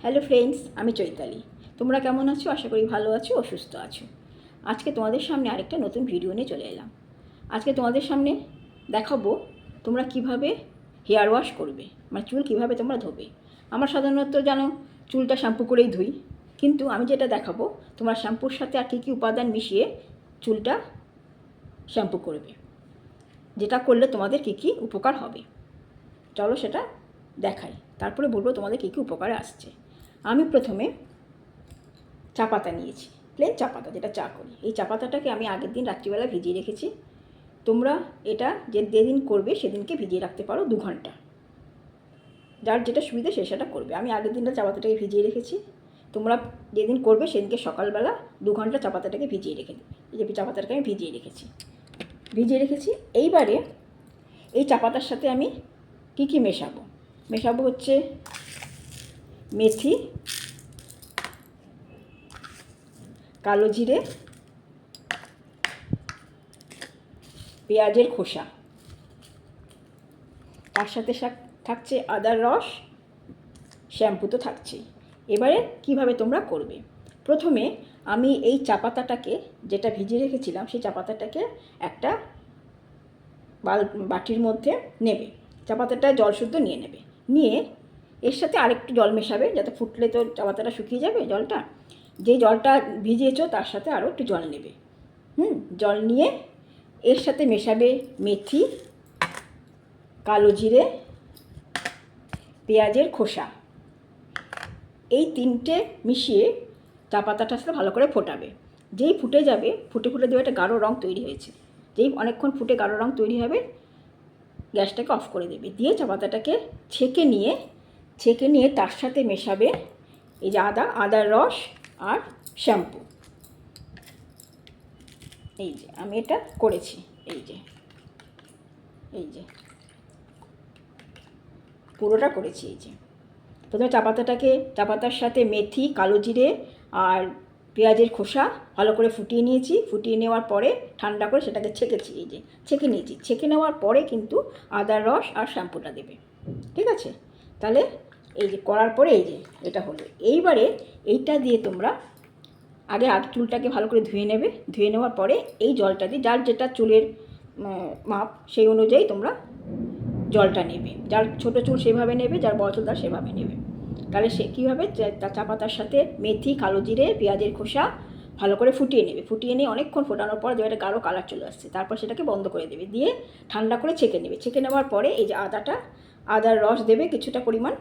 Hello friends, আমি চৈতালি। তোমরা কেমন আছো? আশা করি ভালো আছো ও সুস্থ আছো। আজকে তোমাদের সামনে আরেকটা নতুন ভিডিও নিয়ে চলে এলাম। আজকে তোমাদের সামনে দেখাবো তোমরা কিভাবে হেয়ার ওয়াশ করবে, মানে চুল কিভাবে তোমরা ধোবে। আমরা সাধারণত জানো চুলটা শ্যাম্পু করেই ধুই, কিন্তু আমি যেটা দেখাবো তোমরা শ্যাম্পুর সাথে আর কী কী উপাদান মিশিয়ে চুলটা শ্যাম্পু করবে, যেটা করলে তোমাদের কী কী উপকার হবে। চলো সেটা দেখাই, তারপরে বলবো তোমাদের কী কী উপকারে আসছে। আমি প্রথমে চা পাতা নিয়েছি, প্লেন চা পাতা যেটা চা করি। এই চা পাতাটাকে আমি আগের দিন রাত্রিবেলা ভিজিয়ে রেখেছি। তোমরা এটা যেদিন করবে সেদিনকে ভিজিয়ে রাখতে পারো 2 ঘন্টা, যার যেটা সুবিধা সেটা করবে। আমি আগের দিনটা চা পাতাটাকে ভিজিয়ে রেখেছি। তোমরা যেদিন করবে সেদিনকে সকালবেলা 2 ঘন্টা চা পাতাটাকে ভিজিয়ে রেখে দেবে। এই যে চা পাতাটাকে আমি ভিজিয়ে রেখেছি। এইবারে এই চা পাতার সাথে আমি কী মেশাবো হচ্ছে মেথি, কালো জিরে, পেঁয়াজের খোসা, তার সাথে থাকছে আদার রস, শ্যাম্পু তো থাকছেই। এবারে কিভাবে তোমরা করবে, প্রথমে আমি এই চা পাতাটাকে যেটা ভিজিয়ে রেখেছিলাম সেই চা পাতাটাকে একটা বাটির মধ্যে নেবে। চা পাতাটা জল শুদ্ধ নিয়ে নেবে, নিয়ে এর সাথে আরেকটু জল মেশাবে, যাতে ফুটলে তো চা পাতাটা শুকিয়ে যাবে জলটা। যে জলটা ভিজিয়েছো তার সাথে আরও একটু জল নেবে। জল নিয়ে এর সাথে মেশাবে মেথি, কালো জিরে, পেঁয়াজের খোসা। এই 3টে মিশিয়ে চা পাতাটার সাথে ভালো করে ফোটাবে। যেই ফুটে যাবে, ফুটে দেবে একটা গাঢ় রঙ তৈরি হয়েছে। যেই অনেকক্ষণ ফুটে গাঢ় রঙ তৈরি হবে, গ্যাসটাকে অফ করে দেবে। দিয়ে চা পাতাটাকে ছেঁকে নিয়ে তার সাথে মেশাবে এই যে আদার রস আর শ্যাম্পু। এই যে আমি এটা করেছি, এই যে পুরোটা করেছি। এই যে প্রথমে চা পাতার সাথে মেথি, কালো জিরে আর পেঁয়াজের খোসা ভালো করে ফুটিয়ে নিয়েছি। ফুটিয়ে নেওয়ার পরে ঠান্ডা করে সেটাকে ছেঁকেছি। এই যে ছেঁকে নিয়েছি। ছেঁকে নেওয়ার পরে কিন্তু আদার রস আর শ্যাম্পুটা দেবে, ঠিক আছে? তাহলে এই যে করার পরে এই যে এটা হলো। এইবারে এইটা দিয়ে তোমরা আগে চুলটাকে ভালো করে ধুয়ে নেবে। ধুয়ে নেওয়ার পরে এই জলটা দিয়ে যার যেটা চুলের মাপ সেই অনুযায়ী তোমরা জলটা নেবে। যার ছোটো চুল সেভাবে নেবে, যার বড় চুল তার সেভাবে নেবে। তাহলে সে কীভাবে চা পাতার সাথে মেথি, কালো জিরে, পেঁয়াজের খোসা ভালো করে ফুটিয়ে নেবে। ফুটিয়ে নিয়ে অনেকক্ষণ ফোটানোর পর যেটা গাঢ় কালার চলে আসছে, তারপর সেটাকে বন্ধ করে দেবে। দিয়ে ঠান্ডা করে ছেঁকে নেবে। ছেঁকে নেওয়ার পরে এই যে আদার রস দেবে কিছুটা পরিমাণ,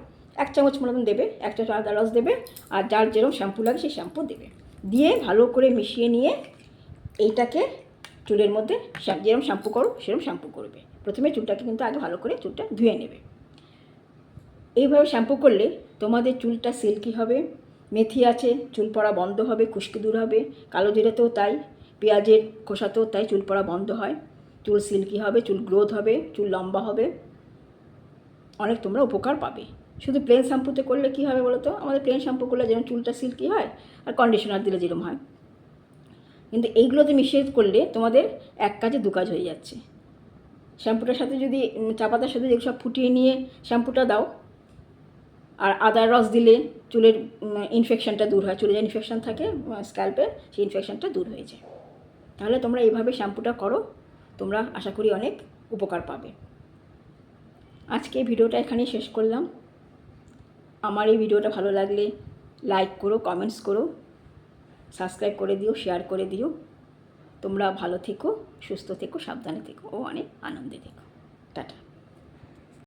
1 চামচ মতন দেবে। 1 চামচ আদার রস দেবে, আর যার যেরকম শ্যাম্পু লাগে সেই শ্যাম্পু দেবে। দিয়ে ভালো করে মিশিয়ে নিয়ে এইটাকে চুলের মধ্যে যেরকম শ্যাম্পু করো সেরকম শ্যাম্পু করবে। প্রথমে চুলটাকে কিন্তু আগে ভালো করে চুলটা ধুয়ে নেবে। এইভাবে শ্যাম্পু করলে তোমাদের চুলটা সিল্কি হবে। মেথি আছে, চুল পড়া বন্ধ হবে, খুশকি দূর হবে। কালো জিরেতেও তাই, পেঁয়াজের খোসাতেও তাই, চুল পড়া বন্ধ হয়। চুল সিল্কি হবে, চুল গ্রোথ হবে, চুল লম্বা হবে। অনেক তোমরা উপকার পাবে। শুধু প্লেন শ্যাম্পুতে করলে কী হবে বলো তো? আমাদের প্লেন শ্যাম্পু করলে যেমন চুলটা সিল্কি হয় আর কন্ডিশনার দিলে যেরকম হয়, কিন্তু এইগুলোতে মিশিয়ে করলে তোমাদের এক কাজে 2 কাজ হয়ে যাচ্ছে। শ্যাম্পুটার সাথে যদি চা পাতার সাথে যেগুলো সব ফুটিয়ে নিয়ে শ্যাম্পুটা দাও, আর আদার রস দিলে চুলের ইনফেকশানটা দূর হয়। চুলে যে ইনফেকশান থাকে স্ক্যাল্পে, সেই ইনফেকশানটা দূর হয়ে যায়। তাহলে তোমরা এইভাবে শ্যাম্পুটা করো, তোমরা আশা করি অনেক উপকার পাবে। আজকে এই ভিডিওটা এখানেই শেষ করলাম। আমার এই ভিডিওটা ভালো লাগলে লাইক করো, কমেন্টস করো, সাবস্ক্রাইব করে দিও, শেয়ার করে দিও। তোমরা ভালো থেকো, সুস্থ থেকো, সাবধানে থেকো ও অনেক আনন্দে থেকো। টাটা।